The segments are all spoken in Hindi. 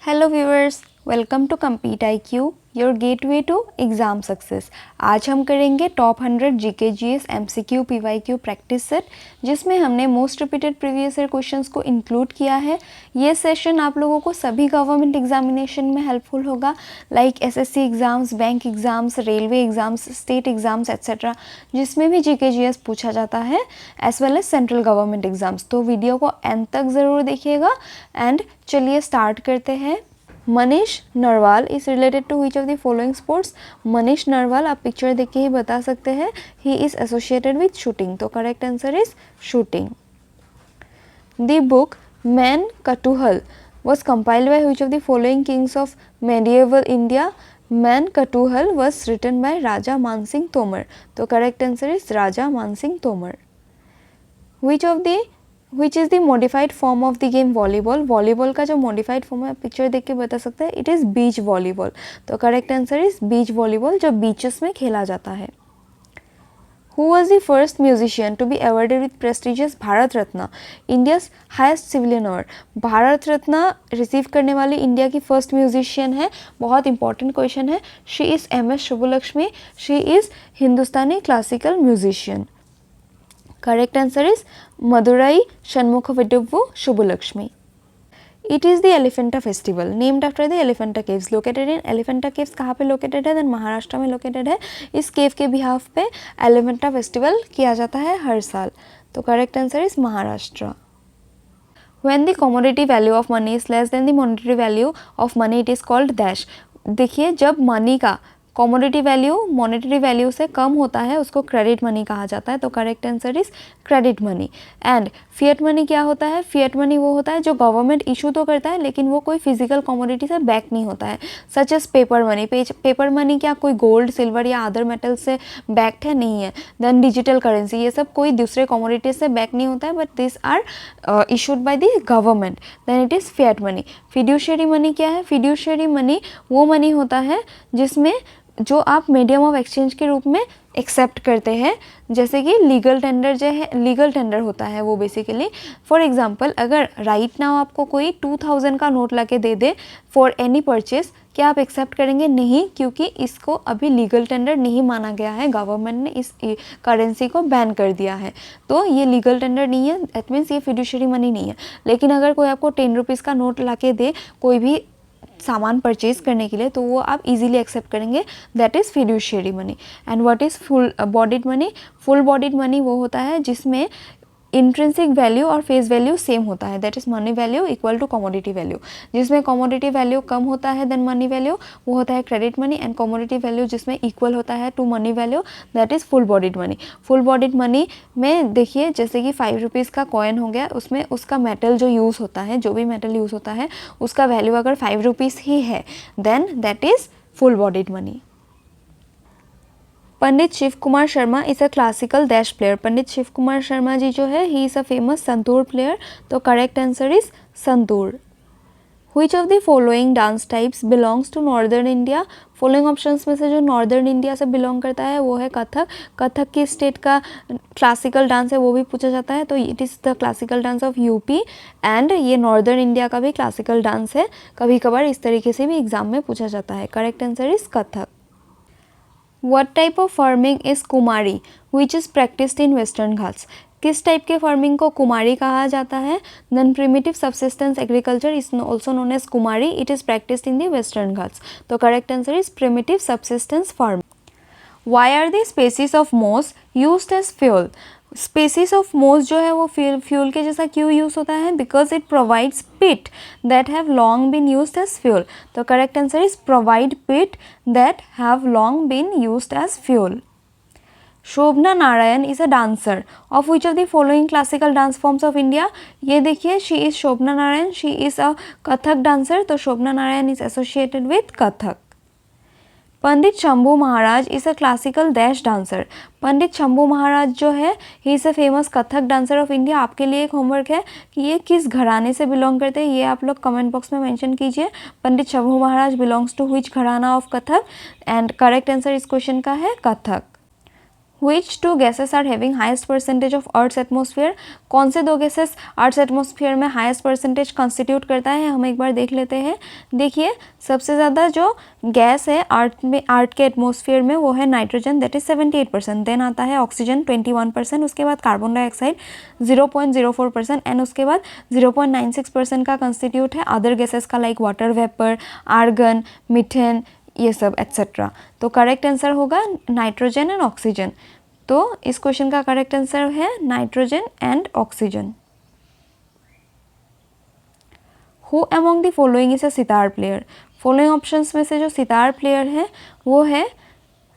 Hello viewers, welcome to compete IQ, your gateway to exam success. आज हम करेंगे top 100 GK GS MCQ PYQ practice set, जिसमें हमने most repeated previous year questions को इंक्लूड किया है। ये सेशन आप लोगों को सभी गवर्नमेंट एग्जामिनेशन में हेल्पफुल होगा, like SSC exams, bank exams, railway exams, state exams etcetera, जिसमें भी जीके जीएस पूछा जाता है, as well as central government exams. तो वीडियो को एंड तक ज़रूर देखिएगा। एंड चलिए स्टार्ट करते हैं। Manish Narwal is related to which of the following sports. Manish Narwal आप पिक्चर देख के ही बता सकते हैं, he is associated with shooting, तो correct answer is shooting. The book Man Kutuhal was compiled by which of the following kings of medieval India? Man Katuhal was written by Raja Mansingh Tomar, तो correct answer is Raja Mansingh Tomar. Which is the modified form of the game volleyball? Volleyball का जो modified form है पिक्चर देख के बता सकते हैं, it is beach volleyball, तो correct answer is beach volleyball, जो beaches में खेला जाता है। Who was the first musician to be awarded with prestigious Bharat Ratna, India's highest civilian award? Bharat Ratna receive करने वाली इंडिया की फर्स्ट म्यूजिशियन है, बहुत इंपॉर्टेंट क्वेश्चन है। She is MS Subbulakshmi, she is Hindustani classical musician. Correct answer is Madurai Shanmukhavadivu विडुव्वु शुभलक्ष्मी। It is the Elephanta festival named after the Elephanta caves located in Elephanta caves, कहाँ पे लोकेटेड है? देन महाराष्ट्र में लोकेटेड है। इस केव के बिहाफ पे एलिफेंटा फेस्टिवल किया जाता है हर साल, तो correct answer is Maharashtra. When the commodity value of money is less than the monetary value of money, it is called dash। देखिए, जब मनी का कॉमोडिटी वैल्यू मॉनेटरी वैल्यू से कम होता है उसको क्रेडिट मनी कहा जाता है, तो correct answer is credit money. And fiat money क्या होता है? फिएट मनी वो होता है जो गवर्नमेंट इशू तो करता है लेकिन वो कोई फिजिकल कॉमोडिटी से बैक नहीं होता है, such as paper money. Paper money क्या कोई गोल्ड, सिल्वर या अदर मेटल से बैक्ड है? नहीं है। देन डिजिटल करेंसी, ये सब कोई दूसरे कॉमोडिटी से बैक नहीं होता है, but this are issued by the government, then it is fiat money. Fiduciary money क्या है? फिड्यूशियरी मनी वो मनी होता है जिसमें जो आप मीडियम ऑफ एक्सचेंज के रूप में एक्सेप्ट करते हैं, जैसे कि लीगल टेंडर जो है, लीगल टेंडर होता है वो बेसिकली। फॉर एग्जांपल, अगर राइट नाउ आपको कोई 2000 का नोट ला के दे दे फॉर एनी परचेज, क्या आप एक्सेप्ट करेंगे? नहीं, क्योंकि इसको अभी लीगल टेंडर नहीं माना गया है, गवर्नमेंट ने इस करेंसी को बैन कर दिया है, तो ये लीगल टेंडर नहीं है, दैट मीन्स ये फिड्यूशियरी मनी नहीं है। लेकिन अगर कोई आपको 10 रुपीज़ का नोट ला के दे कोई भी सामान परचेज करने के लिए, तो वो आप इजीली एक्सेप्ट करेंगे, that is fiduciary money. And what is full bodied money? Full bodied money वो होता है जिसमें इंट्रिंसिक वैल्यू और फेस वैल्यू सेम होता है, that is money value equal to commodity value. जिसमें कमोडिटी वैल्यू कम होता है देन मनी वैल्यू, वो होता है credit money. And commodity value जिसमें इक्वल होता है to money value, that is full bodied money. Full bodied money में देखिए, जैसे कि 5 रुपीज़ का कॉइन हो गया, उसमें उसका मेटल जो यूज़ होता है, जो भी मेटल यूज़ होता है उसका वैल्यू अगर 5 रुपीज़ ही है, then that is full bodied money. Pandit Shiv Kumar Sharma is a classical dash player. Pandit Shiv Kumar Sharma ji जो है, he is a famous santoor player, तो correct answer is santoor. Which of the following dance types belongs to northern India? Following options में से जो नॉर्दर्न इंडिया से बिलोंग करता है वो है कथक। कथक की स्टेट का क्लासिकल डांस है वो भी पूछा जाता है, तो it is the classical dance of UP. And ये नॉर्दर्न इंडिया का भी क्लासिकल डांस है, कभी कभार इस तरीके से भी एग्जाम में पूछा जाता है। Correct answer is Kathak. What type of farming is kumari which is practiced in Western Ghats? किस टाइप के फार्मिंग को कुमारी कहा जाता है? Then primitive subsistence agriculture is also known as kumari, it is practised in the Western Ghats, तो correct answer is primitive subsistence farming. Why are the species of moss used as fuel? Species of moss जो है वो फ्यूल के जैसा क्यों यूज़ होता है? Because it provides peat that have long been used as fuel, तो correct answer is provide peat that have long been used as fuel. Shobhana Narayan is a dancer of which of the following classical dance forms of India? ये देखिए, she is Shobhana Narayan, she is a Kathak dancer, तो Shobhana Narayan is associated with Kathak. Pandit Shambhu Maharaj is a classical dash dancer. पंडित शंभू महाराज जो है, he is a famous Kathak dancer of India. आपके लिए एक होमवर्क है कि ये किस घराने से बिलोंग करते हैं, ये आप लोग कमेंट बॉक्स में मेंशन कीजिए। पंडित शंभू महाराज बिलोंग्स टू व्हिच घराना of Kathak? And correct answer इस क्वेश्चन का है Kathak. Which two gases are having highest percentage of Earth's atmosphere? कौन से दो गैसेस अर्थ एटमॉस्फेयर में हाईएस्ट परसेंटेज कंस्टिट्यूट करता है, हम एक बार देख लेते हैं। देखिए सबसे ज़्यादा जो गैस है अर्थ के एटमॉस्फेयर में वो है नाइट्रोजन, दैट इज 78%। देन आता है ऑक्सीजन 21%, उसके बाद कार्बन डाइऑक्साइड 0.04% एंड उसके बाद 0.96% का कंस्टिट्यूट है अदर गैसेस का, like water vapour, argon, methane, ये सब एट्सेट्रा। तो करेक्ट आंसर होगा नाइट्रोजन एंड ऑक्सीजन। तो इस क्वेश्चन का करेक्ट आंसर है nitrogen and oxygen. Who among the following is a sitar player? Following options में से जो सितार प्लेयर है वो है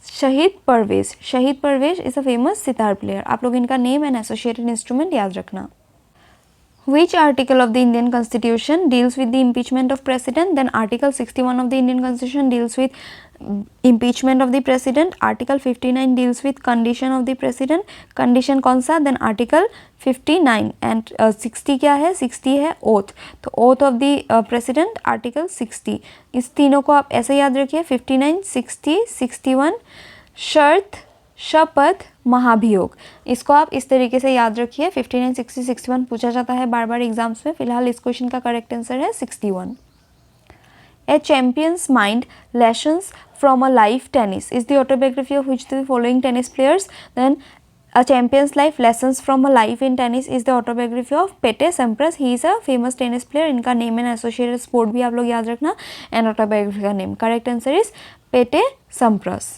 Shahid Parvez. Shahid Parvez is a famous sitar player. आप लोग इनका नेम एंड एसोसिएटेड इंस्ट्रूमेंट याद रखना। Which article of the Indian Constitution deals with the impeachment of president? Then Article 61 of the Indian Constitution deals with impeachment of the president. Article 59 deals with condition of the president. Condition कौन सा? Then Article 59 and 60 क्या है? 60 है oath. तो oath of the president Article 60. इस तीनों को आप ऐसे याद रखिए 59, 60, 61 शर्त, शपथ, महाभियोग। इसको आप इस तरीके से याद रखिए। 59, 60, 61 पूछा जाता है बार बार एग्जाम्स में। फिलहाल इस क्वेश्चन का करेक्ट आंसर है 61। A champion's mind lessons from a life tennis is the autobiography of which the following tennis players? Then A Champion's Life Lessons from a Life in Tennis is the autobiography of Pete Sampras. He is a famous tennis player. इनका नेम एंड एसोसिएटेड स्पोर्ट भी आप लोग याद रखना एंड ऑटोबायोग्राफी का name. Correct answer is Pete Sampras.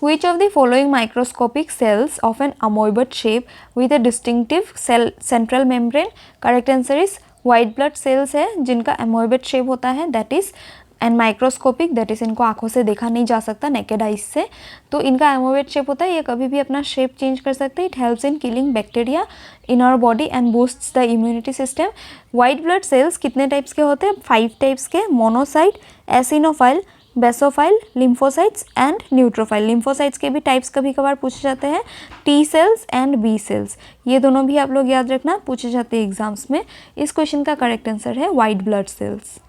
Which of the following microscopic cells of an amoeboid shape with a distinctive cell central membrane? Correct answer is white blood cells है जिनका amoeboid shape होता है, that is and microscopic, that is इनको आंखों से देखा नहीं जा सकता नेकेड आइज से। तो इनका एमोवेट शेप होता है, ये कभी भी अपना शेप चेंज कर सकते हैं। It helps in killing bacteria in our body and boosts the immunity system. White blood cells कितने टाइप्स के होते हैं? 5 टाइप्स के। Monocyte, eosinophil, basophil, lymphocytes and neutrophil. Lymphocytes के भी टाइप्स कभी कभार पूछे जाते हैं, T cells and B cells. ये दोनों भी आप लोग याद रखना, पूछे जाते हैं एग्जाम्स में। इस क्वेश्चन का करेक्ट आंसर है white blood sales.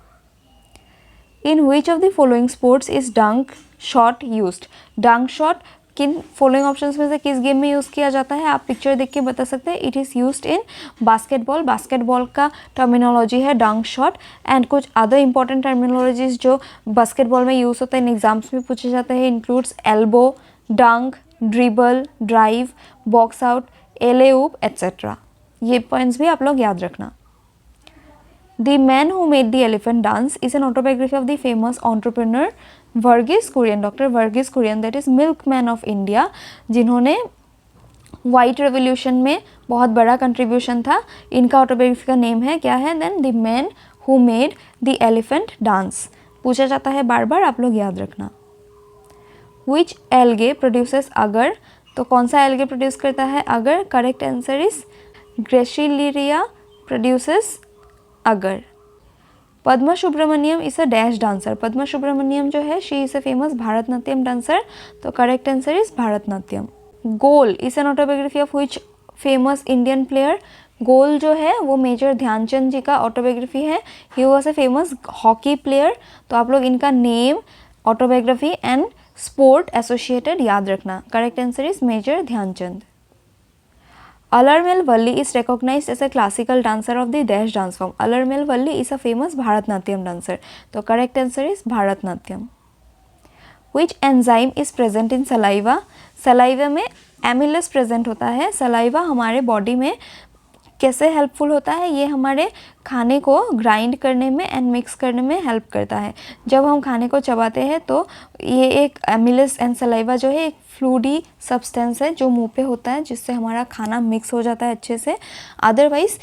In which of the following sports is डंक शॉट यूज्ड? डंक शॉट किन फॉलोइंग ऑप्शंस में से किस गेम में यूज़ किया जाता है? आप पिक्चर देख के बता सकते हैं। It is used in basketball. Basketball का टर्मिनोलॉजी है डंक शॉट एंड कुछ अदर इंपॉर्टेंट टर्मिनोलॉजीज जो बास्केटबॉल में यूज़ होता है, इन एग्जाम्स में पूछे जाते हैं, includes elbow, dunk, dribble, drive, box out, alley-oop et cetera. ये पॉइंट्स भी आप लोग याद रखना। The Man Who Made the Elephant Dance is an autobiography of the famous entrepreneur Verghese Kurian, Dr. Verghese Kurian, that is milkman of India, जिन्होंने वाइट रेवोल्यूशन में बहुत बड़ा कंट्रीब्यूशन था। इनका ऑटोबायोग्राफी का नेम है क्या है? Then the man who made the elephant dance. पूछा जाता है बार बार, आप लोग याद रखना। Which algae produces agar? तो कौन सा एल्गे प्रोड्यूस करता है agar? Correct answer is gracilaria produces agar. Padma Subrahmanyam is a dash dancer. Padma Subrahmanyam जो है she is a famous Bharatanatyam dancer. तो correct answer is Bharatanatyam. Goal is an autobiography of which famous Indian player? Goal जो है वो मेजर ध्यानचंद जी का ऑटोबायोग्राफी है। He was a famous hockey player. तो आप लोग इनका name, autobiography and sport associated याद रखना। Correct answer is major Dhyan Chand. Alarmel Valli is recognized as a classical dancer of the dash dance form. Alarmel Valli is a famous Bharatnatyam dancer. तो correct answer is Bharatnatyam. Which enzyme is present in saliva? Saliva में amylase present होता है। Saliva हमारे बॉडी में कैसे हेल्पफुल होता है? ये हमारे खाने को ग्राइंड करने में एंड मिक्स करने में हेल्प करता है। जब हम खाने को चबाते हैं तो ये एक एमिलेस एंड सलाइवा जो है एक फ्लूडी सब्सटेंस है जो मुंह पे होता है, जिससे हमारा खाना मिक्स हो जाता है अच्छे से। अदरवाइज़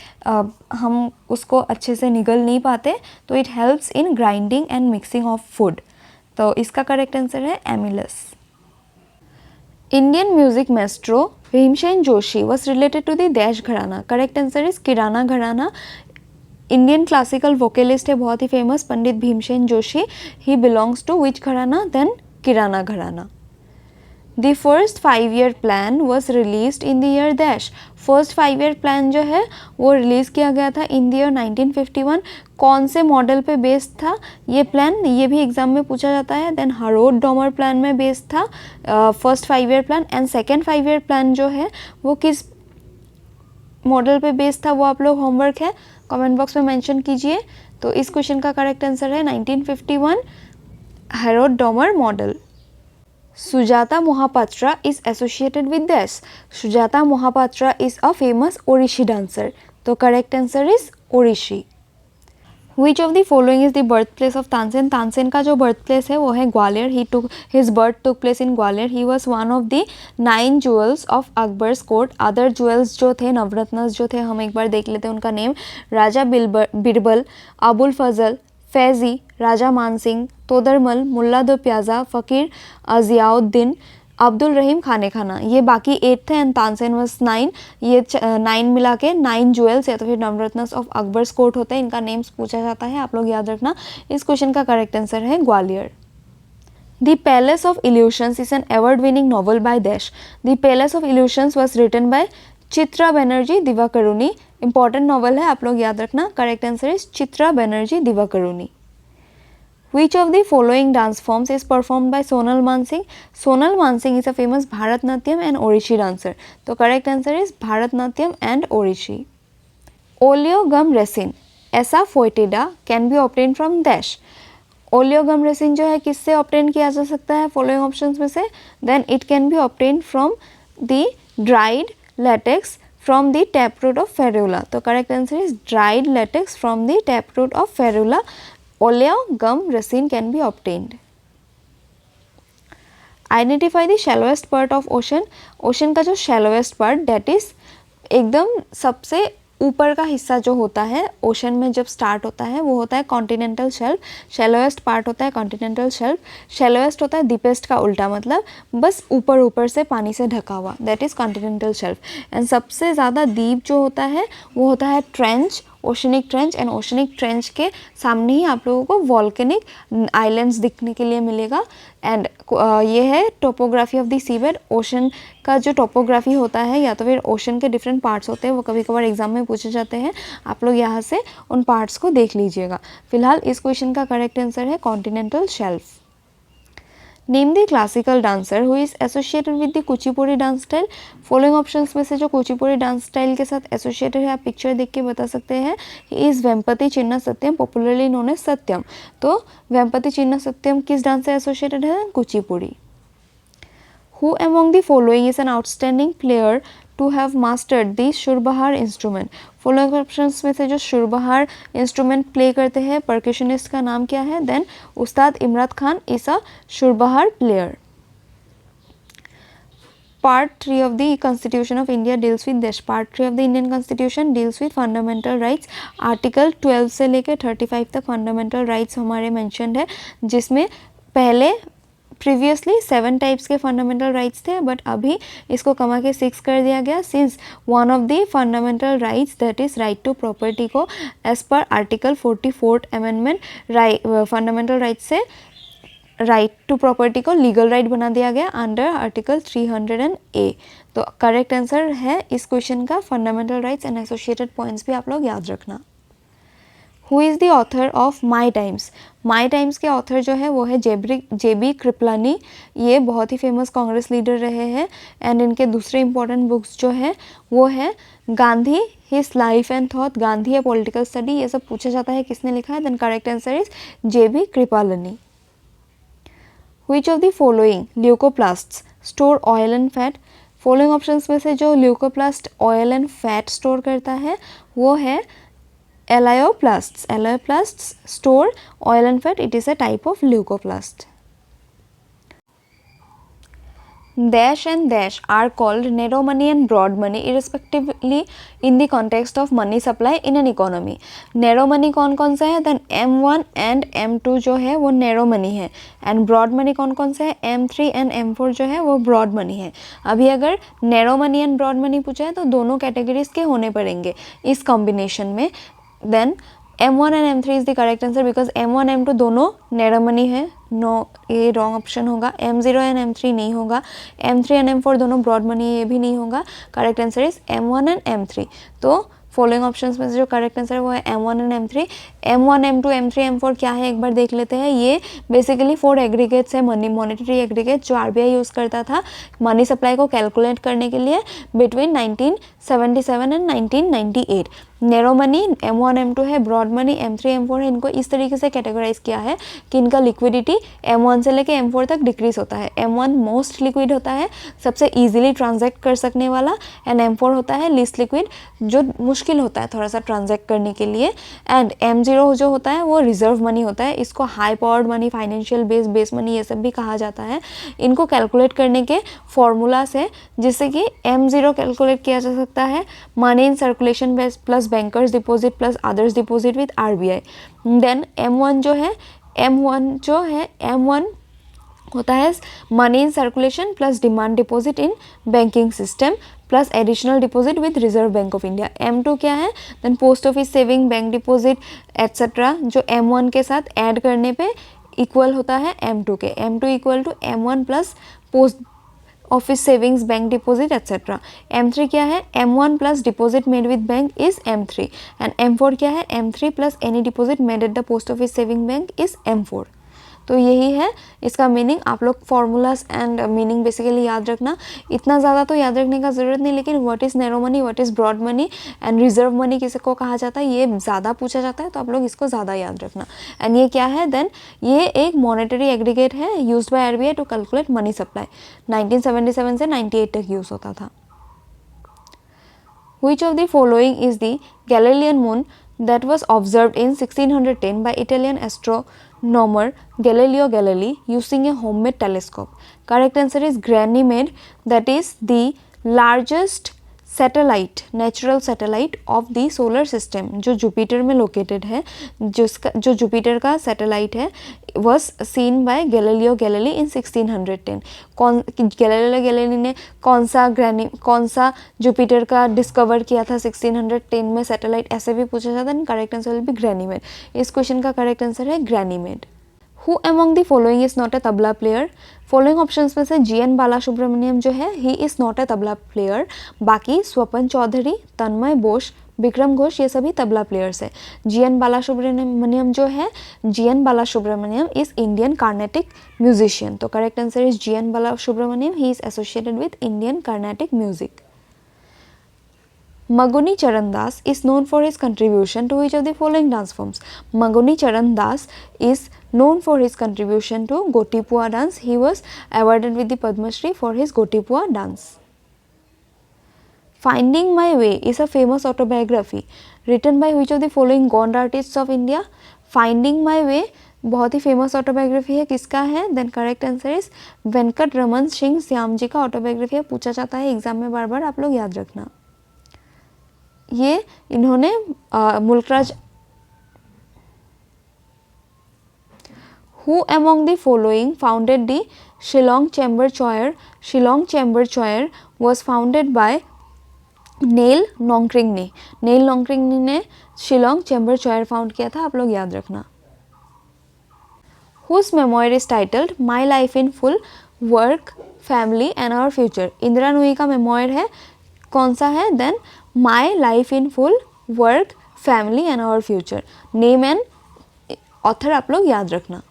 हम उसको अच्छे से निगल नहीं पाते। तो it helps in grinding and mixing of food. तो इसका करेक्ट आंसर है amylase. Indian music maestro Bhimsen Joshi was related to the dash gharana. Correct answer is Kirana gharana. Indian classical vocalist है बहुत ही famous Pandit Bhimsen Joshi. He belongs to which gharana? Then Kirana gharana. The first 5 year plan was release in the year dash. First 5 year plan जो है वो रिलीज़ किया गया था इन द ईयर 1951। कौन से मॉडल पे बेस्ड था ये प्लान, ये भी एग्जाम में पूछा जाता है। देन हरोड डॉमर प्लान में बेस्ड था first 5 year plan. And second 5 year plan जो है वो किस मॉडल पे बेस्ड था, वो आप लोग होमवर्क है कमेंट बॉक्स में मेंशन कीजिए। तो इस क्वेश्चन का करेक्ट आंसर है 1951 Harrod Domar model. Sujata Mohapatra is associated with this. Sujata Mohapatra is a famous Orishi dancer. तो correct answer is Orishi. Which of the following is the birthplace of Tansen? Tansen का जो birthplace है वो है Gwalior. His birth took place in Gwalior. He was one of the 9 jewels of Akbar's court. Other jewels जो थे, नवरत्नस जो थे, हम एक बार देख लेते हैं उनका नेम. राजा बिरबल, अबुल फजल, फैज़ी, राजा मानसिंह, तोदरमल, मुल्ला दो प्याजा, फ़कीर ज़ियाउद्दीन, अब्दुल रहीम खाने खाना. ये बाकी 8 थे एंड तानसेन वाज 9. ये 9 मिला के 9 ज्वेल्स या तो फिर नवरत्नस ऑफ अकबर्स कोर्ट होते हैं. इनका नेम्स पूछा जाता है, आप लोग याद रखना. इस क्वेश्चन का करेक्ट आंसर है Gwalior. The Palace of Illusions is an award-winning novel by Dash. The Palace of Illusions was written by Chitra Banerjee Divakaruni. Important novel है, आप लोग याद रखना. Correct answer is Chitra Banerjee Divakaruni. Which of the following dance forms is performed by Sonal Mansingh? Sonal Mansingh is a famous Bharatnatyam and Orishi dancer. तो correct answer is Bharatnatyam and Orishi. Oleogum resin ऐसा foetida can be obtained from dash. Oleogum resin जो है किससे ऑब्टेन किया जा सकता है फॉलोइंग ऑप्शंस में से? Then it can be obtain from the dried latex from the tap root of ferula. तो correct answer is dried latex from the tap root of ferula. Oleogum resin can be obtained. Identify the shallowest part of ocean. Ocean का जो शैलोएस्ट पार्ट दैट इज एकदम सबसे ऊपर का हिस्सा जो होता है ओशन में जब स्टार्ट होता है वो होता है कॉन्टिनेंटल शेल्फ. शैलोएस्ट पार्ट होता है कॉन्टिनेंटल शेल्फ. शैलोएस्ट होता है डीपेस्ट का उल्टा, मतलब बस ऊपर ऊपर से पानी से ढका हुआ, that is continental shelf. And सबसे ज़्यादा डीप जो होता है वो होता है trench, oceanic trench. And oceanic trench के सामने ही आप लोगों को वॉल्केनिक आइलैंड्स दिखने के लिए मिलेगा. एंड ये है topography of the seabed. Ocean का जो टोपोग्राफी होता है या तो फिर ओशन के डिफरेंट पार्ट्स होते हैं वो कभी कभार एग्जाम में पूछे जाते हैं. आप लोग यहाँ से उन पार्ट्स को देख लीजिएगा. फिलहाल इस क्वेश्चन का करेक्ट आंसर है continental shelf. Name the classical dancer who is associated with the Kuchipudi dance style. Following options में से जो कुचिपुड़ी डांस स्टाइल के साथ एसोसिएटेड है आप पिक्चर देख के बता सकते हैं. He is Vempati Chinna Satyam, popularly known as Satyam. तो वेम्पति चिन्ना सत्यम किस डांस से एसोसिएटेड है? Kuchipudi. Who among the following is an outstanding player to have mastered the surbahar instrument. Following options में से जो शुरबहार इंस्ट्रूमेंट प्ले करते हैं परक्यूशनिस्ट का नाम क्या है? Then Ustad Imran Khan is a surbahar player. Part 3 of the Constitution of India deals with this. Part 3 of the Indian Constitution deals with fundamental rights. Article 12 से लेकर 35 तक fundamental rights हमारे mentioned है, जिसमें पहले प्रीवियसली 7 टाइप्स के फंडामेंटल राइट्स थे बट अभी इसको कमा के 6 कर दिया गया. Since one of the fundamental rights that is right to property को as per article 44th amendment fundamental right से राइट टू प्रॉपर्टी को लीगल राइट बना दिया गया अंडर आर्टिकल 300A. तो करेक्ट आंसर है इस क्वेश्चन का fundamental rights and associated points भी आप लोग याद रखना. Who is the author of my times. My times के ऑथर जो है वो है जेबी कृपलानी. ये बहुत ही फेमस कांग्रेस लीडर रहे हैं एंड इनके दूसरे इंपॉर्टेंट बुक्स जो है वो है Gandhi, his life and thought, Gandhi a political study. ये सब पूछा जाता है किसने लिखा है. Then correct answer is J B Kripalani. Which of the following leucoplasts store oil and fat. Following options में से जो leucoplast oil and fat store करता है वो है elaioplasts. Elaioplasts store oil and fat. It is a type of leucoplast. Dash and dash are called narrow money and broad money irrespectively in the context of money supply in an economy. Narrow money कौन कौन सा है? Then M1 and M2 जो है वो narrow money है. And broad money कौन कौन सा है? M3 and M4 जो है वो broad money है. अभी अगर narrow money and broad money पूछा है तो दोनों कैटेगरीज के होने पड़ेंगे इस कॉम्बिनेशन में. Then M1 and M3 is the correct answer because M1 M2 दोनों नेरोमनी है. नो, ये रॉन्ग ऑप्शन होगा. M0 एंड M3 नहीं होगा. M3 एंड M4 दोनों ब्रॉड मनी है, ये भी नहीं होगा. Correct answer is M1 and M3. तो फॉलोइंग ऑप्शंस में से जो करेक्ट आंसर है वो है M1 and M3. M1 M2 M3 M4 क्या है एक बार देख लेते हैं. ये बेसिकली 4 एग्रीगेट्स है, मनी मॉनेटरी एग्रीगेट, जो RBI यूज़ करता था मनी सप्लाई को कैलकुलेट करने के लिए between 1977 and 1998. Narrow money M1 M2 है, ब्रॉड मनी M3 M4 है. इनको इस तरीके से कैटेगराइज किया है कि इनका लिक्विडिटी M1 से लेके M4 तक डिक्रीज होता है. M1 मोस्ट लिक्विड होता है, सबसे इजीली ट्रांजैक्ट कर सकने वाला, एंड M4 होता है लीस्ट लिक्विड, जो मुश्किल होता है थोड़ा सा ट्रांजैक्ट करने के लिए. एंड M0 जो होता है वो रिजर्व मनी होता है. इसको high powered money, financial base money, ये सब भी कहा जाता है. इनको कैलकुलेट करने के फॉर्मूलास है, जिससे कि M0 कैलकुलेट किया जा सकता है money in circulation plus bankers deposit plus others deposit with RBI. Then M1 होता है money in circulation plus demand deposit in banking system plus additional deposit with Reserve Bank of India. M2 क्या है? Then post office saving, bank deposit etcetera, जो M1 के साथ ऐड करने पे इक्वल होता है M2 के. M2 equal to M1 plus post office savings, bank deposit etcetera. M3 क्या है? M1 plus deposit made with bank is M3. And M4 क्या है? M3 plus any deposit made at the post office saving bank is M4. तो यही है इसका मीनिंग. आप लोग फॉर्मूलाज एंड मीनिंग बेसिकली याद रखना. इतना ज़्यादा तो याद रखने का ज़रूरत नहीं, लेकिन what is narrow money, what is broad money and reserve money किसी को कहा जाता है, ये ज़्यादा पूछा जाता है, तो आप लोग इसको ज़्यादा याद रखना. एंड ये क्या है? देन ये एक मॉनेटरी एग्रीगेट है used by RBI to calculate money supply. 1977 से 98 तक यूज़ होता था. Which of the following is the Galilean moon that was observed in 1610 by Italian astronomer Galileo Galilei using a homemade telescope? Correct answer is Ganymede. That is the largest satellite, natural satellite of the solar system, जो जुपिटर में लोकेटेड है, जो जुपिटर का सैटेलाइट है, was seen by Galileo Galilei in 1610. Galileo Galilei ने कौन सा जुपिटर का डिस्कवर किया था 1610 में सैटेलाइट, ऐसे भी पूछा जाता है. Correct answer will be Ganymede. इस क्वेश्चन का करेक्ट आंसर है Ganymede. Who among the following is not a tabla player? Following options में से GN बालासुब्रमण्यम जो है he is not a tabla player. बाकी स्वपन चौधरी, तन्मय बोस, विक्रम घोष, ये सभी तबला प्लेयर्स है. GN बालासुब्रमण्यम जो है, GN Balasubramaniam is Indian Carnatic musician. तो correct answer is GN Balasubramaniam. He is associated with Indian Carnatic music. Maguni Charan Das is known for his contribution to which of the following dance forms? Maguni Charan Das is known for his contribution to Gotipua dance. He was awarded with the Padma Shri for his Gotipua dance. Finding My Way is a famous autobiography written by which of the following gone artists of India? Finding My Way बहुत ही फेमस ऑटोबायोग्राफी है, किसका है? Then correct answer is Venkat Raman Singh Shyam ji का ऑटोबायोग्राफी है. पूछा जाता है एग्जाम में बार बार, आप लोग याद रखना. ये इन्होंने Mulk Raj. Who among the following founded the Shillong Chamber Choir? Shillong Chamber Choir was founded by Neil Nongkynrih. Neil Nongkynrih ने शिलोंग चैम्बर चॉयर फाउंड किया था, आप लोग याद रखना. Whose memoir is titled My Life in Full, Work, Family and Our Future? Indira Nooyi का मेमोयर है, कौन सा है? Then my life in full, work, family and our future. Name and author आप लोग याद रखना.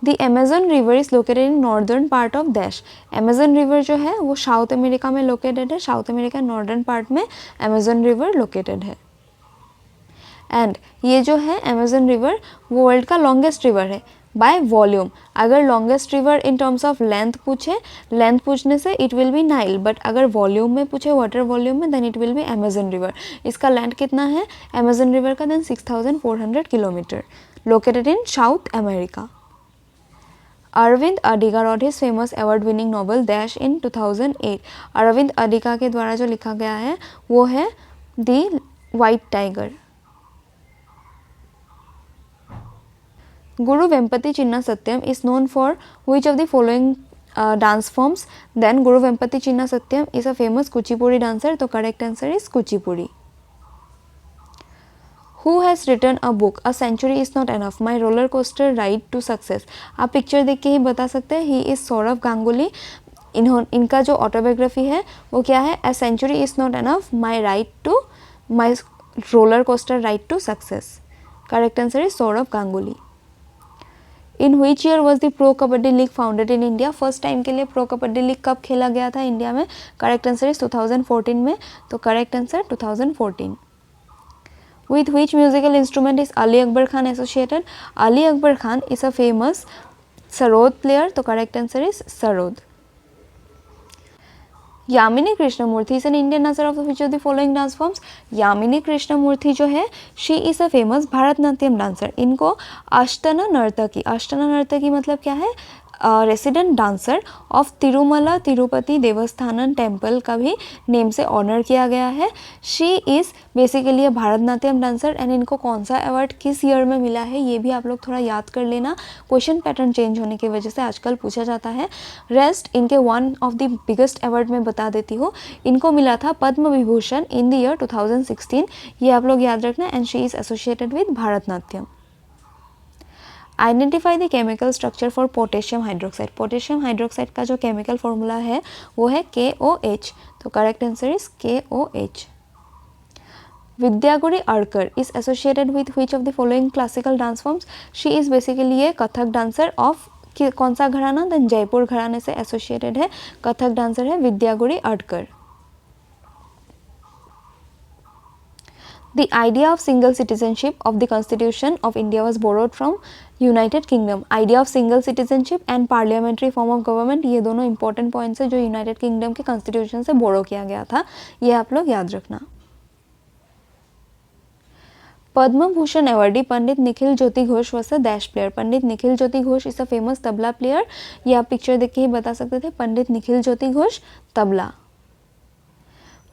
The Amazon river is located in northern part of dash. Amazon river जो है वो साउथ अमेरिका में लोकेटेड है. साउथ अमेरिका नॉर्दर्न पार्ट में अमेजन रिवर लोकेटेड है. एंड ये जो है अमेजन रिवर वो वर्ल्ड का लॉन्गेस्ट रिवर है बाय वॉल्यूम. अगर longest river in terms of length पूछे, लेंथ पूछने से it will be Nile, but अगर वॉल्यूम में पूछे, वाटर वॉल्यूम में, then it will be Amazon river. इसका लेंथ कितना है अमेजन रिवर का? Then 6400 kilometre. Located in South America. Aravind Adiga wrote his famous award winning novel dash in 2008. Aravind Adiga के द्वारा जो लिखा गया है वो है the White Tiger. Guru Vempati Chinna Satyam is known for which of the following dance forms? Then Guru Vempati Chinna Satyam is a famous Kuchipudi dancer. तो correct answer is Kuchipudi. Who has written a book a century is not enough my roller coaster ride to success. आप पिक्चर देख के ही बता सकते हैं, ही इज़ सौरभ गांगुली। इनका जो ऑटोबायोग्राफी है वो क्या है, a century is not enough my roller coaster ride to success. Correct answer is Sourav Ganguly. In which year was the Pro Kabaddi League founded in India. First time के लिए प्रो कबड्डी लीग कब खेला गया था इंडिया में। करेक्ट आंसर इज 2014 में। तो correct answer 2014। With which musical instrument is Ali Akbar Khan associated? Ali Akbar Khan is a famous sarod player. तो correct answer is sarod. Yamini Krishnamurthy is an Indian dancer of which of the following dance forms. Yamini Krishnamurthy जो है she is a famous Bharatanatyam dancer. इनको अष्टना नर्तकी मतलब क्या है, resident dancer of Tirumala Tirupati Devasthanam temple का भी नेम से ऑनर किया गया है। She is basically a Bharatanatyam dancer and इनको कौन सा अवार्ड किस ईयर में मिला है ये भी आप लोग थोड़ा याद कर लेना, क्वेश्चन पैटर्न चेंज होने की वजह से आजकल पूछा जाता है। रेस्ट इनके one of the biggest award में बता देती हूँ, इनको मिला था Padma Vibhushan in the year 2016, ये आप लोग याद रखना। And she is associated with Bharatanatyam. Identify the chemical structure for potassium hydroxide. Potassium hydroxide का जो केमिकल फॉर्मूला है वो है KOH। तो correct answer is KOH। Vidyagauri Adkar is associated with which of the following classical dance forms. She is basically A Kathak dancer of कौन सा घराना, देन जयपुर घराने से एसोसिएटेड है, कथक डांसर है विद्यागुरी अड़कर। The idea of single citizenship of the Constitution of India was borrowed from United Kingdom. Idea of single citizenship and parliamentary form of government, ये दोनों important points है जो यूनाइटेड किंगडम के कॉन्स्टिट्यूशन से बोरो किया गया था, ये आप लोग याद रखना। Padma Bhushan awardee Pandit Nikhil Jyoti Ghosh was a dash player. Pandit Nikhil Jyoti Ghosh is a famous tabla player, ये आप पिक्चर देख के ही बता सकते थे, पंडित Nikhil Jyoti Ghosh tabla.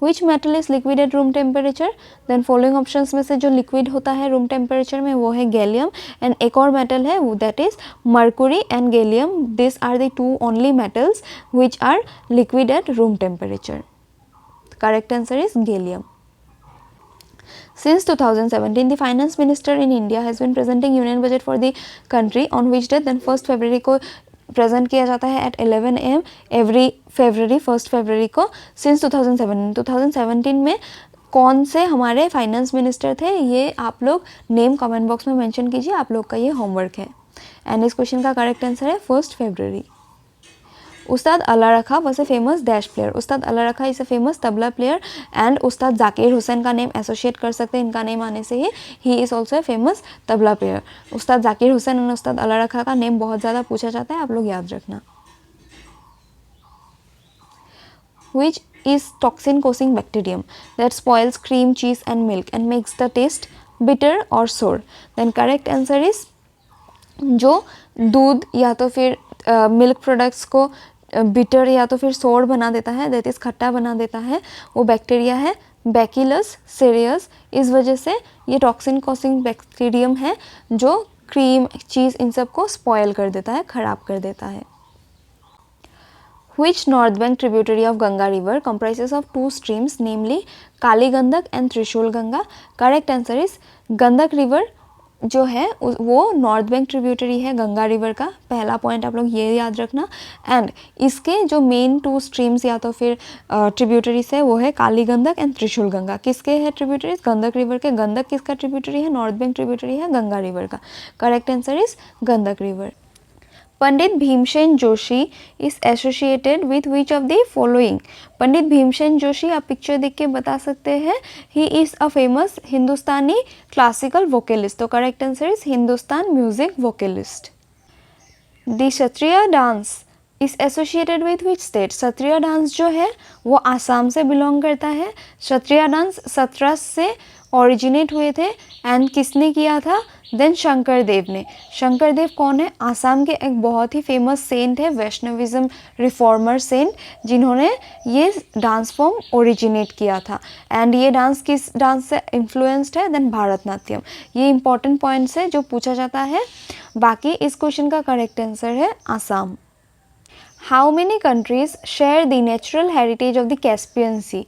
Which metal is liquid at room temperature? Then following options में से जो liquid होता है room temperature में वो है गैलियम, and एक और metal है that is mercury and gallium. These are the two only metals which are liquid at room temperature. Correct answer is gallium. Since 2017, the finance minister in India has been presenting union budget for the country on which date? Then 1st February को प्रेजेंट किया जाता है एट 11 AM एवरी फेब्रवरी, 1 फरवरी को। सिंस 2017 में कौन से हमारे फाइनेंस मिनिस्टर थे ये आप लोग नेम कमेंट बॉक्स में मेंशन कीजिए, आप लोग का ये होमवर्क है। एंड इस क्वेश्चन का करेक्ट आंसर है 1 फरवरी। उस्ताद अला रखा was a famous dash player. उस्ताद अला रखा is a famous tabla player and उस्ताद जाकिर हुसैन का नेम एसोसिएट कर सकते हैं, इनका नेम आने से he is also a famous tabla player. उस्ताद जाकिर हुसैन और उस्ताद अला रखा का नेम बहुत ज़्यादा पूछा जाता है, आप लोग याद रखना। Which is toxin causing bacterium that spoils cream, cheese and milk and makes the taste bitter or sour? Then correct answer is जो दूध या तो फिर मिल्क प्रोडक्ट्स को बिटर या तो फिर सोर बना देता है, दैट इज़ खट्टा बना देता है, वो बैक्टीरिया है बैकिलस सीरियस। इस वजह से ये टॉक्सिन कॉसिंग बैक्टीरियम है जो क्रीम, चीज़ इन सब को स्पॉयल कर देता है, ख़राब कर देता है। Which north bank tributary of Ganga river comprises of two streams, namely Kali Gandak and Trishul Ganga? Correct answer is Gandak river जो है वो नॉर्थ बैंक ट्रिब्यूटरी है गंगा रिवर का, पहला पॉइंट आप लोग ये याद रखना। एंड इसके जो मेन 2 स्ट्रीम्स या तो फिर ट्रिब्यूटरीज है वो है काली गंडक एंड त्रिशूल गंगा। किसके है ट्रिब्यूटरीज? गंडक रिवर के। गंडक किसका ट्रिब्यूटरी है? नॉर्थ बैंक ट्रिब्यूटरी है गंगा रिवर का। Correct answer is Gandak river. Pandit Bhimsen Joshi is associated with which of the following? Pandit Bhimsen Joshi आप पिक्चर देख के बता सकते हैं, he is a famous Hindustani classical vocalist. तो correct answer is Hindustan music vocalist. The Sattriya dance is associated with which state? Sattriya dance जो है वो आसाम से बिलोंग करता है। क्षत्रिय डांस सतरस से ओरिजिनेट हुए थे एंड किसने किया था? देन शंकर देव ने। शंकर देव कौन है? आसाम के एक बहुत ही फेमस सेंट है, वैष्णविज्म रिफॉर्मर सेंट, जिन्होंने ये डांस फॉर्म ओरिजिनेट किया था। एंड ये डांस किस डांस से इन्फ्लुएंस्ड है? देन भारतनाट्यम। ये इंपॉर्टेंट पॉइंट्स है जो पूछा जाता है। बाकी इस क्वेश्चन का करेक्ट आंसर है Assam. How many countries share the natural heritage of the Caspian Sea?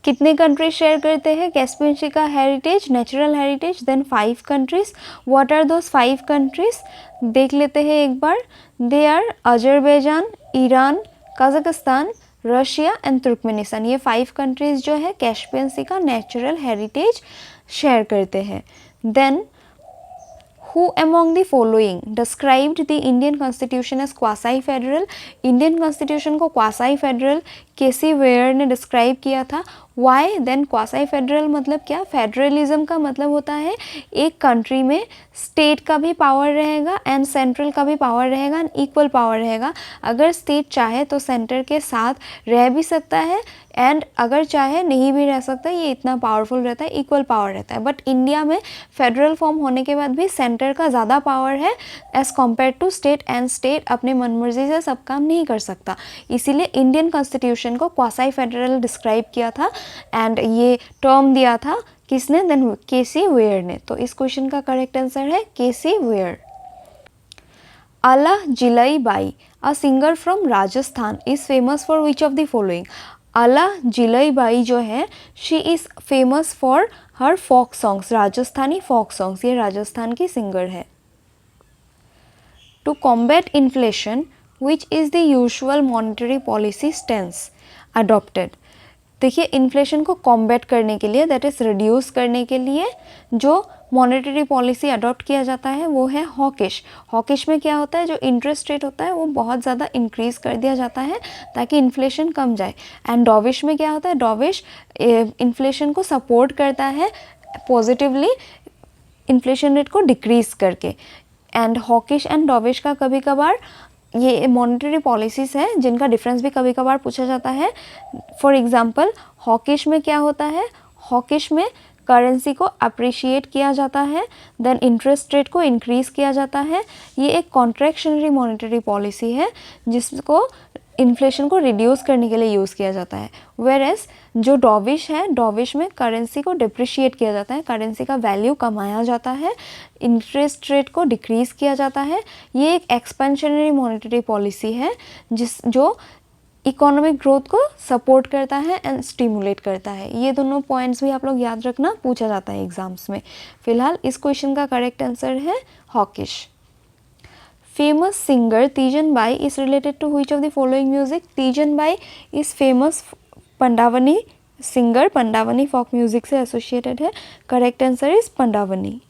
कितने कंट्रीज शेयर करते हैं कैस्पियन सी का heritage, natural heritage? Then 5 countries. What are those 5 countries? देख लेते हैं एक बार। They are Azerbaijan, Iran, Kazakhstan, Russia and Turkmenistan. ये 5 कंट्रीज जो है कैस्पियन सी का नेचुरल हेरिटेज शेयर करते हैं। Then Who among the following described the Indian Constitution as quasi-federal? Indian Constitution को quasi-federal केसी वेयर ने डिस्क्राइब किया था। वाई? देन क्वासाई फेडरल मतलब क्या? फेडरलिज्म का मतलब होता है एक कंट्री में स्टेट का भी पावर रहेगा एंड सेंट्रल का भी पावर रहेगा एंड इक्वल पावर रहेगा। अगर स्टेट चाहे तो सेंटर के साथ रह भी सकता है एंड अगर चाहे नहीं भी रह सकता। ये इतना पावरफुल रहता है, इक्वल पावर रहता है। बट इंडिया में फेडरल फॉर्म होने के बाद भी सेंटर का ज़्यादा पावर है as compared to state, and state अपने मनमर्जी से सब काम नहीं कर सकता। इसीलिए इंडियन कॉन्स्टिट्यूशन को क्वासाई फेडरल डिस्क्राइब किया था एंड ये टर्म दिया था किसने? देन केसी वेयर ने। तो इस क्वेश्चन का करेक्ट आंसर है केसी वेयर। Allah Jilai Bai, a singer from Rajasthan, is famous for which of the following? Allah Jilai Bai जो है she is famous for her folk songs, Rajasthani folk songs. ये राजस्थान की सिंगर है। To combat inflation which is the usual monetary policy stance adopted? देखिए इन्फ्लेशन को कॉम्बैट करने के लिए, दैट इज़ रिड्यूस करने के लिए जो मॉनेटरी पॉलिसी अडॉप्ट किया जाता है वो है हॉकिश। हॉकिश में क्या होता है? जो इंटरेस्ट रेट होता है वो बहुत ज़्यादा इंक्रीज़ कर दिया जाता है ताकि इन्फ्लेशन कम जाए। एंड डॉविश में क्या होता है? डॉविश इन्फ्लेशन को सपोर्ट करता है पॉजिटिवली, इन्फ्लेशन रेट को डिक्रीज़ करके। एंड हॉकिश एंड डॉविश का कभी कभार ये मॉनेटरी पॉलिसीज़ हैं जिनका डिफरेंस भी कभी कभार पूछा जाता है। फॉर एग्जांपल हॉकिश में क्या होता है? हॉकिश में करेंसी को अप्रिशिएट किया जाता है, देन इंटरेस्ट रेट को इंक्रीज़ किया जाता है। ये एक कॉन्ट्रैक्शनरी मॉनेटरी पॉलिसी है जिसको इन्फ्लेशन को रिड्यूस करने के लिए यूज़ किया जाता है। वेयर एज जो डॉविश है, डॉविश में करेंसी को डिप्रिशिएट किया जाता है, करेंसी का वैल्यू कमाया जाता है, इंटरेस्ट रेट को डिक्रीज़ किया जाता है। ये एक एक्सपेंशनरी मॉनेटरी पॉलिसी है जो इकोनॉमिक ग्रोथ को सपोर्ट करता है एंड स्टिमुलेट करता है। ये दोनों पॉइंट्स भी आप लोग याद रखना, पूछा जाता है एग्जाम्स में। फिलहाल इस क्वेश्चन का करेक्ट आंसर है hawkish. Famous singer Teejan Bai is related to which of the following music? Teejan Bai is famous Pandavani singer, Pandavani folk music से एसोसिएटेड है। Correct answer is Pandavani.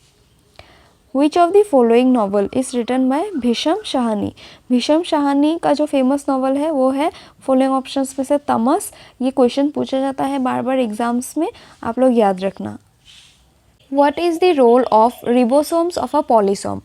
Which of the following novel is written by Bhisham Sahni? Bhisham Sahni का जो फेमस नॉवल है वो है फॉलोइंग ऑप्शंस में से तमस। ये क्वेश्चन पूछा जाता है बार बार एग्जाम्स में, आप लोग याद रखना। What is the role of ribosomes of a polysome?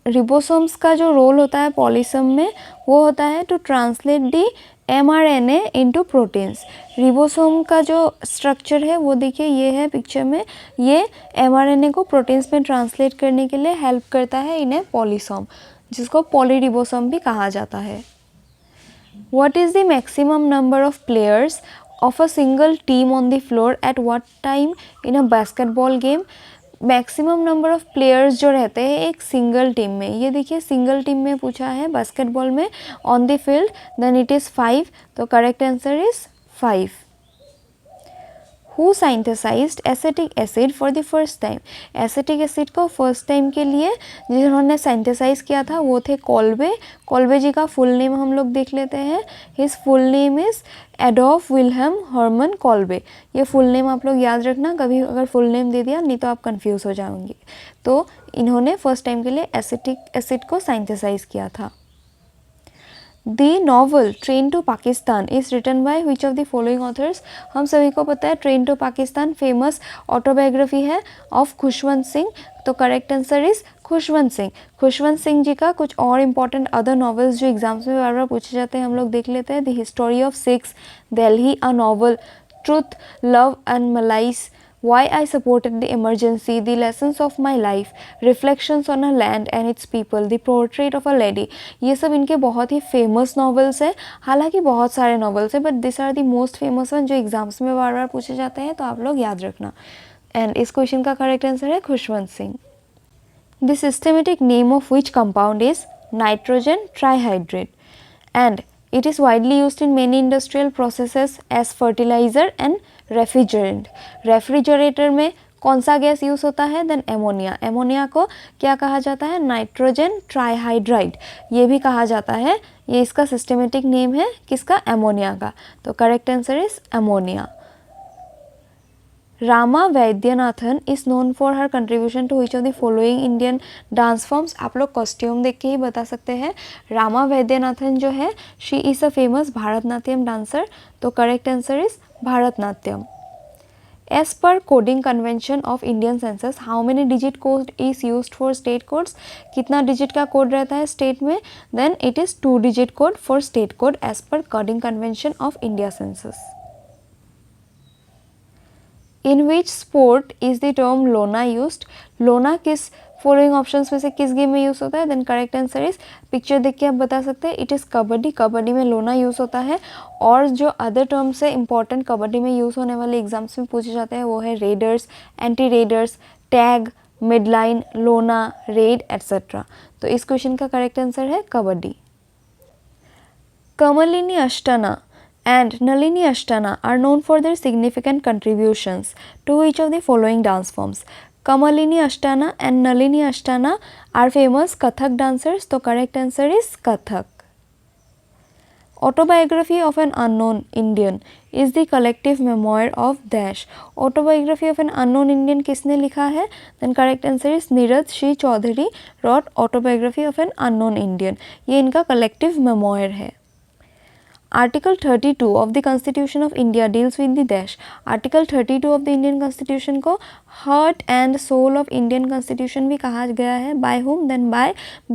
रिबोसोम्स का जो रोल होता है पॉलीसम में वो होता है to translate the mRNA into proteins. Ribosome का जो स्ट्रक्चर है वो देखिए ये है पिक्चर में, ये mRNA को प्रोटीन्स में ट्रांसलेट करने के लिए हेल्प करता है इन ए पॉलीसोम, जिसको पॉलीरिबोसोम भी कहा जाता है। What is the maximum number of players of a single team on the floor at what time in a basketball game? Maximum number of players जो रहते हैं एक सिंगल टीम में, ये देखिए सिंगल टीम में पूछा है बास्केटबॉल में on the field, then it is 5। तो correct answer is 5। Who synthesised acetic acid for the first time? Acetic acid को फर्स्ट टाइम के लिए जिन्होंने साइंथेसाइज किया था वो थे कॉल्बे। कॉल्बे जी का फुल नेम हम लोग देख लेते हैं। His full name is Adolf Wilhelm Hermann Kolbe. ये फुल नेम आप लोग याद रखना, कभी अगर फुल नेम दे दिया नहीं तो आप कंफ्यूज हो जाएंगे। तो इन्होंने फर्स्ट टाइम के लिए एसिटिक एसिड को साइंथेसाइज किया था। The novel train to Pakistan is written by which of the following authors? हम सभी को पता है train to Pakistan famous autobiography है ऑफ खुशवंत सिंह। तो correct answer is Khushwant Singh. Khushwant Singh ji का कुछ और इंपॉर्टेंट अदर नॉवेल्स जो एग्जाम्स में बार बार पूछे जाते हैं हम लोग देख लेते हैं। The history of Sikhs, Delhi a novel, truth, love and malice, Why I supported the emergency, The lessons of my life, Reflections on a land and its people, The portrait of a lady। ये सब इनके बहुत ही फेमस नॉवेल्स हैं। हालांकि बहुत सारे नॉवेल्स हैं but this are the most famous one जो एग्जाम्स में बार बार पूछे जाते हैं, तो आप लोग याद रखना। एंड इस क्वेश्चन का करेक्ट आंसर है Khushwant Singh. The systematic name of which compound is nitrogen trihydrate and it is widely used in many industrial processes as fertilizer and refrigerant. Refrigerator में कौन सा गैस यूज़ होता है? Then ammonia. एमोनिया को क्या कहा जाता है? नाइट्रोजन ट्राइहाइड्राइड ये भी कहा जाता है। ये इसका सिस्टमेटिक नेम है किसका? एमोनिया का। तो correct answer is ammonia. Rama Vaidyanathan is known for her contribution to which of the following Indian dance forms. आप लोग कॉस्ट्यूम देख के ही बता सकते हैं। रामा वैद्यनाथन जो है she is a famous Bharatanatyam dancer. तो correct answer is Bharatanatyam. As per coding convention of Indian census, how many digit code is used for state codes? कितना डिजिट का कोड रहता है स्टेट में? Then it is 2 digit code for state code as per coding convention of India census. In which sport is the term लोना used? लोना किस फॉलोइंग ऑप्शंस में से किस गेम में यूज़ होता है? Then correct answer is, picture देख के आप बता सकते हैं, इट इज़ कबड्डी। कबड्डी में लोना यूज़ होता है। और जो अदर टर्म्स है इंपॉर्टेंट कबड्डी में यूज़ होने वाले एग्जाम्स में पूछे जाते हैं वो है readers, anti readers, tag, midline, लोना, रेड एट्सेट्रा। तो इस क्वेश्चन का करेक्ट आंसर है कबड्डी। कमलिनी अष्टना and Nalini Ashtana are known for their significant contributions to each of the following dance forms. Kamalini Ashtana and Nalini Ashtana are famous Kathak dancers. तो correct answer is Kathak. Autobiography of an unknown Indian is the collective memoir of dash. Autobiography of an unknown Indian किसने लिखा है? Then correct answer is Neeraj Shri Chaudhary wrote Autobiography of an unknown Indian. ये इनका collective memoir है। Article 32 of the Constitution of India deals with the dash. Article 32 of the Indian Constitution को heart and soul of Indian Constitution भी कहा गया है। By whom? Then by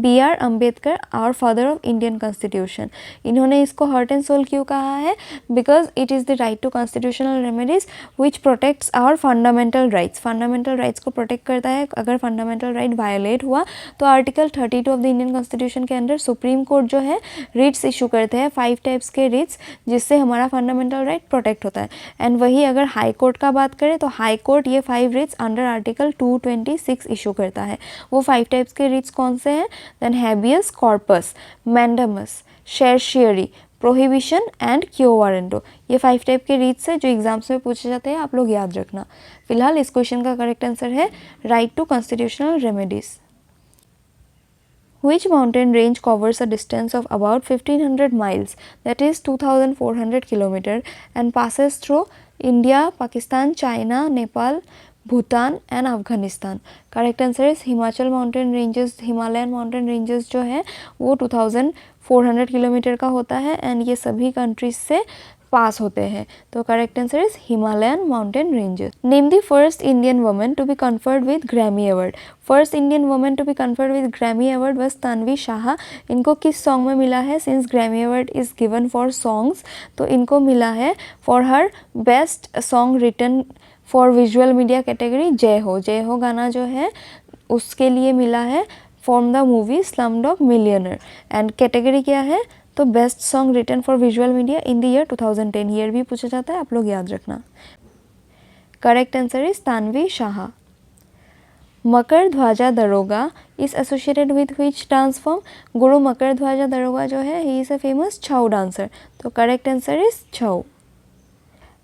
B.R. Ambedkar, our father of Indian Constitution. इन्होंने इसको heart and soul क्यों कहा है? Because it is the right to constitutional remedies which protects our fundamental rights. Fundamental rights को protect करता है। अगर fundamental right violate हुआ तो Article 32 of the Indian Constitution के अंदर सुप्रीम कोर्ट जो है writs issue करते हैं 5 टाइप्स के रिट्स जिससे हमारा फंडामेंटल राइट प्रोटेक्ट होता है। एंड वही अगर हाई कोर्ट का बात करें तो हाई कोर्ट ये 5 रिट्स अंडर आर्टिकल 226 इशू करता है। वो 5 टाइप्स के रिट्स कौन से हैं? Then habeas corpus, mandamus, certiorari, prohibition and quo warranto. ये 5 टाइप के रिट्स है जो एग्जाम्स में पूछे जाते हैं, आप लोग याद रखना। फिलहाल इस क्वेश्चन का करेक्ट आंसर है right to constitutional remedies. Which mountain range covers a distance of about 1500 miles, that is 2400 km, and passes through India, Pakistan, China, Nepal, Bhutan and Afghanistan? Correct answer is Himachal mountain ranges. Himalayan mountain ranges जो है वो 2400 किलोमीटर का होता है एंड ये सभी कंट्रीज से पास होते हैं। तो correct answer is Himalayan mountain ranges. Name the first Indian woman to be conferred with Grammy award. First Indian woman to be conferred with Grammy award was Tanvi Shah. इनको किस सॉन्ग में मिला है? Since Grammy award is given for songs तो इनको मिला है for her best song written for visual media category Jai Ho. जय हो गाना जो है उसके लिए मिला है from the movie Slumdog Millionaire. And category क्या है? तो best song written for visual media in the year 2010। Year भी पूछा जाता है, आप लोग याद रखना। Correct answer is Tanvi Shah. Makar Dhwaja Darogha is associated with which dance form? Guru Makar Dhwaja Darogha जो है he is a famous Chhau dancer. तो correct answer is Chhau.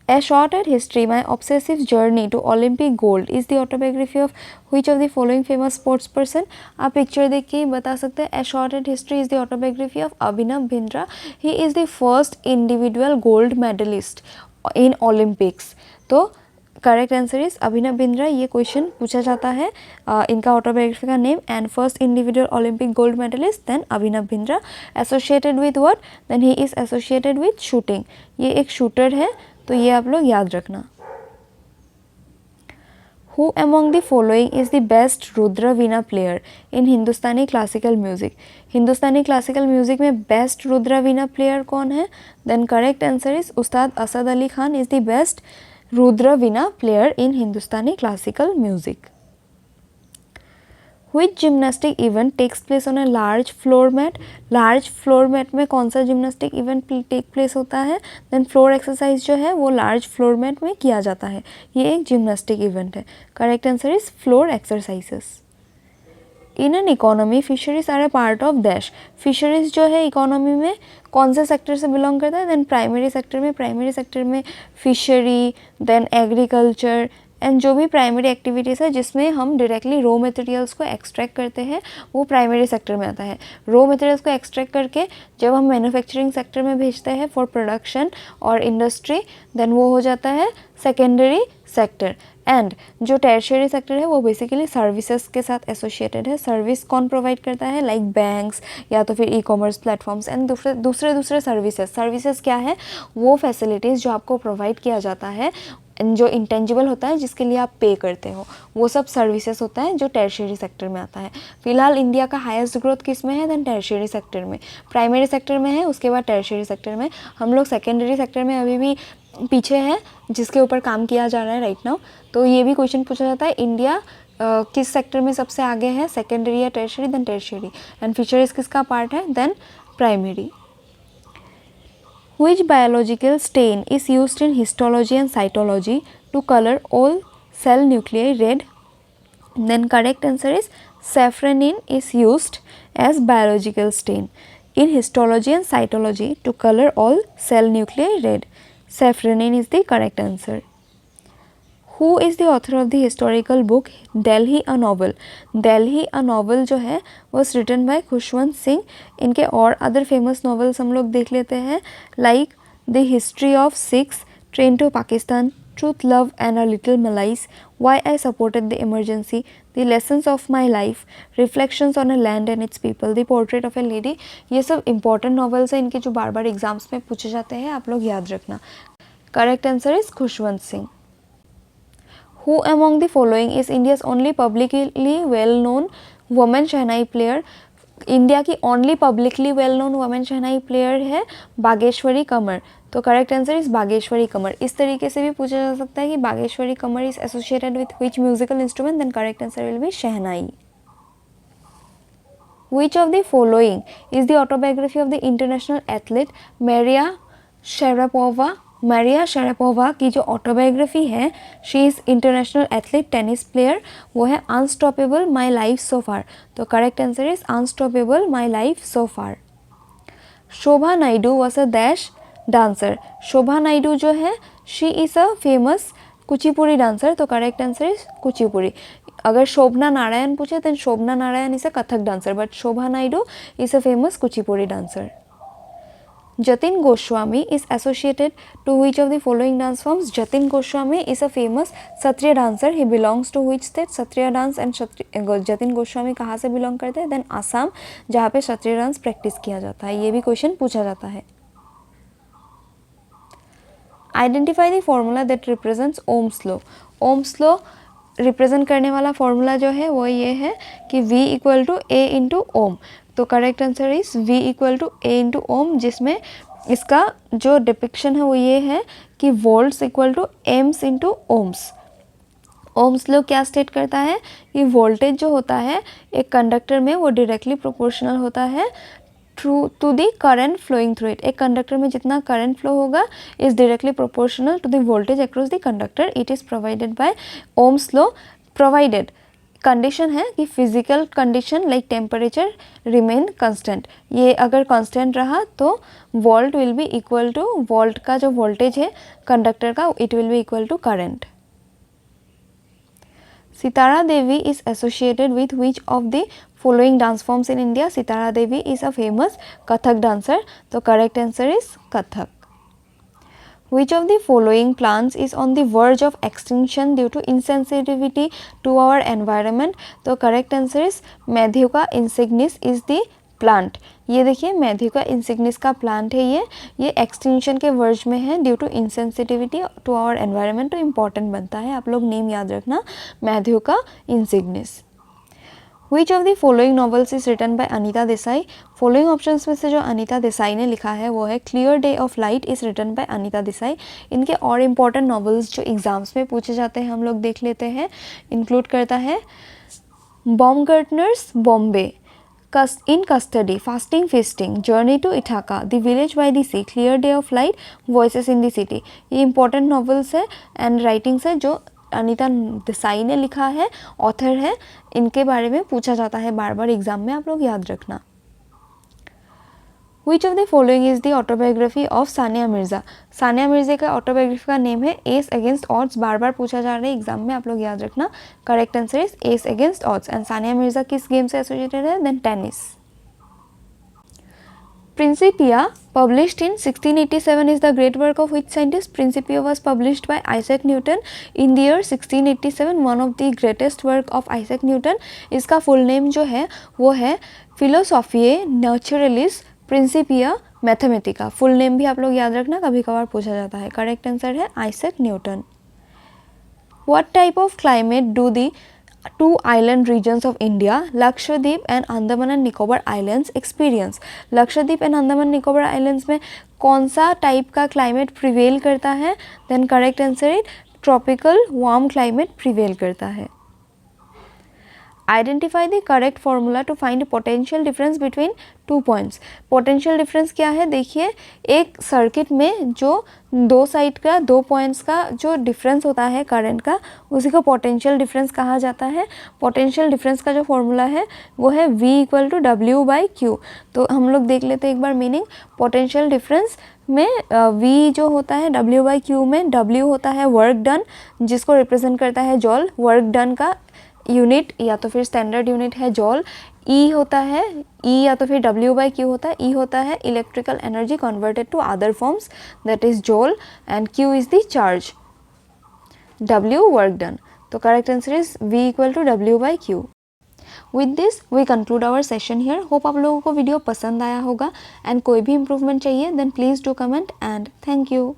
A Shorter History, My Obsessive Journey to Olympic Gold is the autobiography of which of the following famous sports person? आप पिक्चर देख के ही बता सकते हैं। A Shorter History is the autobiography of Abhinav Bindra. He is the first individual gold medalist in Olympics. तो correct answer is Abhinav Bindra. ये क्वेश्चन पूछा जाता है इनका ऑटोबायोग्राफी का name and first individual Olympic gold medalist then Abhinav Bindra. Associated with what? Then he is associated with shooting. ये एक शूटर है तो ये आप लोग याद रखना। Who among the following is the best Rudra Veena player in Hindustani classical music? Hindustani classical music में बेस्ट रुद्र वीणा प्लेयर कौन है? Then correct answer is Ustad Asad Ali Khan is the best Rudra Veena player in Hindustani classical music. Which gymnastic event takes place on a large floor mat? Large floor mat में कौन सा जिम्नास्टिक इवेंट टेक प्लेस होता है? देन फ्लोर एक्सरसाइज जो है वो लार्ज फ्लोर मैट में किया जाता है। ये एक जिम्नास्टिक इवेंट है। Correct answer is floor exercises. In an economy fisheries are a part of dash. Fisheries जो है इकोनॉमी में कौन से सेक्टर से बिलोंग करता है? देन प्राइमरी सेक्टर में फिशरी, देन एग्रीकल्चर एंड जो भी प्राइमरी एक्टिविटीज़ है जिसमें हम डायरेक्टली रॉ मटेरियल्स को एक्सट्रैक्ट करते हैं वो प्राइमरी सेक्टर में आता है। रॉ मटेरियल्स को एक्सट्रैक्ट करके जब हम मैन्युफैक्चरिंग सेक्टर में भेजते हैं फॉर प्रोडक्शन और इंडस्ट्री, देन वो हो जाता है सेकेंडरी सेक्टर। एंड जो टर्शियरी सेक्टर है वो बेसिकली सर्विसेज के साथ एसोसिएटेड है। सर्विस कौन प्रोवाइड करता है? लाइक बैंक्स या तो फिर ई कॉमर्स प्लेटफॉर्म्स एंड दूसरे सर्विसेज क्या है? वो फैसिलिटीज़ जो आपको प्रोवाइड किया जाता है, जो इंटेंजिबल होता है जिसके लिए आप पे करते हो, वो सब सर्विसेज होता है जो टर्शियरी सेक्टर में आता है। फिलहाल इंडिया का हाईएस्ट ग्रोथ किस में है? देन टर्शियरी सेक्टर में। प्राइमरी सेक्टर में है, उसके बाद टर्शियरी सेक्टर में। हम लोग सेकेंडरी सेक्टर में अभी भी पीछे हैं, जिसके ऊपर काम किया जा रहा है राइट नाउ। तो ये भी क्वेश्चन पूछा जाता है, इंडिया किस सेक्टर में सबसे आगे है? सेकेंडरी या tertiary? Then tertiary. And fisheries किसका पार्ट है? Then primary. Which biological stain is used in histology and cytology to color all cell nuclei red? Then correct answer is safranin is used as biological stain in histology and cytology to color all cell nuclei red. Safranin is the correct answer. Who is the author of the historical book Delhi a Novel? Delhi a Novel जो है was written by Khushwant Singh. इनके और अदर फेमस नॉवेल्स हम लोग देख लेते हैं, like the history of Sikhs, train to Pakistan, truth love and a little malice, why I supported the emergency, the lessons of my life, reflections on a land and its people, the portrait of a lady. ये सब इंपॉर्टेंट नॉवेल्स हैं, इनके जो बार बार एग्जाम्स में पूछे जाते हैं, आप लोग याद रखना। Correct answer is Khushwant Singh. Who among the following is India's only publicly well-known woman shehnai player? India की only publicly well known women shehnai player है बागेश्वरी कमर। तो correct answer is Bageshwari Qamar. इस तरीके से भी पूछा जा सकता है कि Bageshwari Qamar is associated with which musical instrument? Then correct answer will be shehnai. Which of the following is the autobiography of the international athlete Maria Sharapova? Maria Sharapova की जो ऑटोबायोग्राफी है, she is international athlete tennis player, वो है unstoppable my life so far. तो correct answer is unstoppable my life so far. Shobha Naidu was a dash dancer. Shobha Naidu जो है she is a famous Kuchipudi dancer. तो करेक्ट आंसर इज कुचिपुड़ी। अगर शोभना नारायण पूछे तो Shobhana Narayan is a Kathak dancer, but Shobha Naidu is a famous Kuchipudi dancer. Jatin Goswami is associated to which of the following dance forms? Jatin Goswami is a famous Satriya dancer. He belongs to which state? Satriya dance and Jatin Goswami कहाँ से belong करते हैं? Then Assam, जहाँ पे Satriya dance practice किया जाता है। ये भी क्वेश्चन पूछा जाता है। Identify the formula that represents Ohm's law. Ohm's law represent करने वाला फॉर्मूला जो है वो ये है कि V equal to A into ohm. तो correct answer is V equal to A into ohm, जिसमें इसका जो डिपिक्शन है वो ये है कि volts equal to amps into ohms. Ohm's law क्या स्टेट करता है कि वोल्टेज जो होता है एक कंडक्टर में वो डायरेक्टली प्रोपोर्शनल होता है to the current flowing through it. एक कंडक्टर में जितना करंट फ्लो होगा is directly proportional to the voltage across the conductor. It is provided by Ohm's law. Provided condition है कि physical condition like temperature remain constant. ये अगर कांस्टेंट रहा तो volt will be equal to volt का जो वोल्टेज है कंडक्टर का, it will be equal to current. Sitara Devi is associated with which of the following dance forms in India? Sitara Devi is a famous Kathak dancer. So correct answer is Kathak. Which of the following plants is on the verge of extinction due to insensitivity to our environment? तो correct answer is Madhyuka insignis is the plant. ये देखिए मैथ्यूका इंसिग्निस का प्लांट है, ये एक्सटिंक्शन के वर्ज में है due to insensitivity to our environment. तो इम्पॉर्टेंट बनता है, आप लोग नेम याद रखना, मैथ्यूका इंसिग्निस। Which of the following novels is written by Anita Desai? Following options में से जो अनीता देसाई ने लिखा है वो है clear day of light is written by Anita Desai. इनके और इम्पॉर्टेंट नॉवेल्स जो एग्जाम्स में पूछे जाते हैं हम लोग देख लेते हैं। इंक्लूड करता है बॉम्बगर्टनर्स Bombay, In Custody, Fasting Feasting, Journey to Ithaca, The Village by the Sea, Clear Day of Light, Voices in the City। ये इंपॉर्टेंट नॉवेल्स है एंड राइटिंग्स है जो अनीता देसाई ने लिखा है, ऑथर है, इनके बारे में पूछा जाता है बार बार एग्जाम में, आप लोग याद रखना। Which of the following is the autobiography of Sania Mirza? Sania Mirza का ऑटोबायोग्राफी का नेम है एस अगेंस्ट ऑड्स, बार बार पूछा जा रहा है एग्जाम में, आप लोग याद रखना। Correct answer is as against odds. And Sania Mirza किस गेम से एसोसिएटेड है? Then tennis. Principia, published in 1687, is the great work of which scientist? Principia was published by Isaac Newton in the year 1687, one of the greatest work of Isaac Newton। इसका फुल नेम जो है वो है Philosophiae Naturalis Principia Mathematica। Full name भी आप लोग याद रखना, कभी कभार पूछा जाता है। करेक्ट आंसर है Isaac Newton. What type of climate do the two island regions of India, Lakshadweep and Andaman and Nicobar Islands experience? Lakshadweep and Andaman Nicobar islands में कौन सा टाइप का क्लाइमेट प्रिवेल करता है? Then correct answer is tropical warm climate prevail करता है। Identify the correct formula to find potential difference between 2 points. Potential difference क्या है? देखिए, एक सर्किट में जो दो साइड का 2 पॉइंट्स का जो डिफरेंस होता है करंट का, उसी को पोटेंशियल डिफरेंस कहा जाता है। पोटेंशियल डिफरेंस का जो फॉर्मूला है वो है V = W/Q। तो हम लोग देख लेते हैं एक बार मीनिंग। पोटेंशियल डिफरेंस में V जो होता है W/Q में W होता है वर्क डन, जिसको रिप्रेजेंट करता है जॉल। वर्क डन का यूनिट या तो फिर स्टैंडर्ड यूनिट है जॉल। E होता है E या तो फिर W/Q होता है। E होता है electrical energy converted to other forms, that is joule, and Q is the charge, W work done. तो correct answer is V = W/Q। With this we conclude our session here. Hope आप लोगों को वीडियो पसंद आया होगा, एंड कोई भी इम्प्रूवमेंट चाहिए then please do comment, and thank you.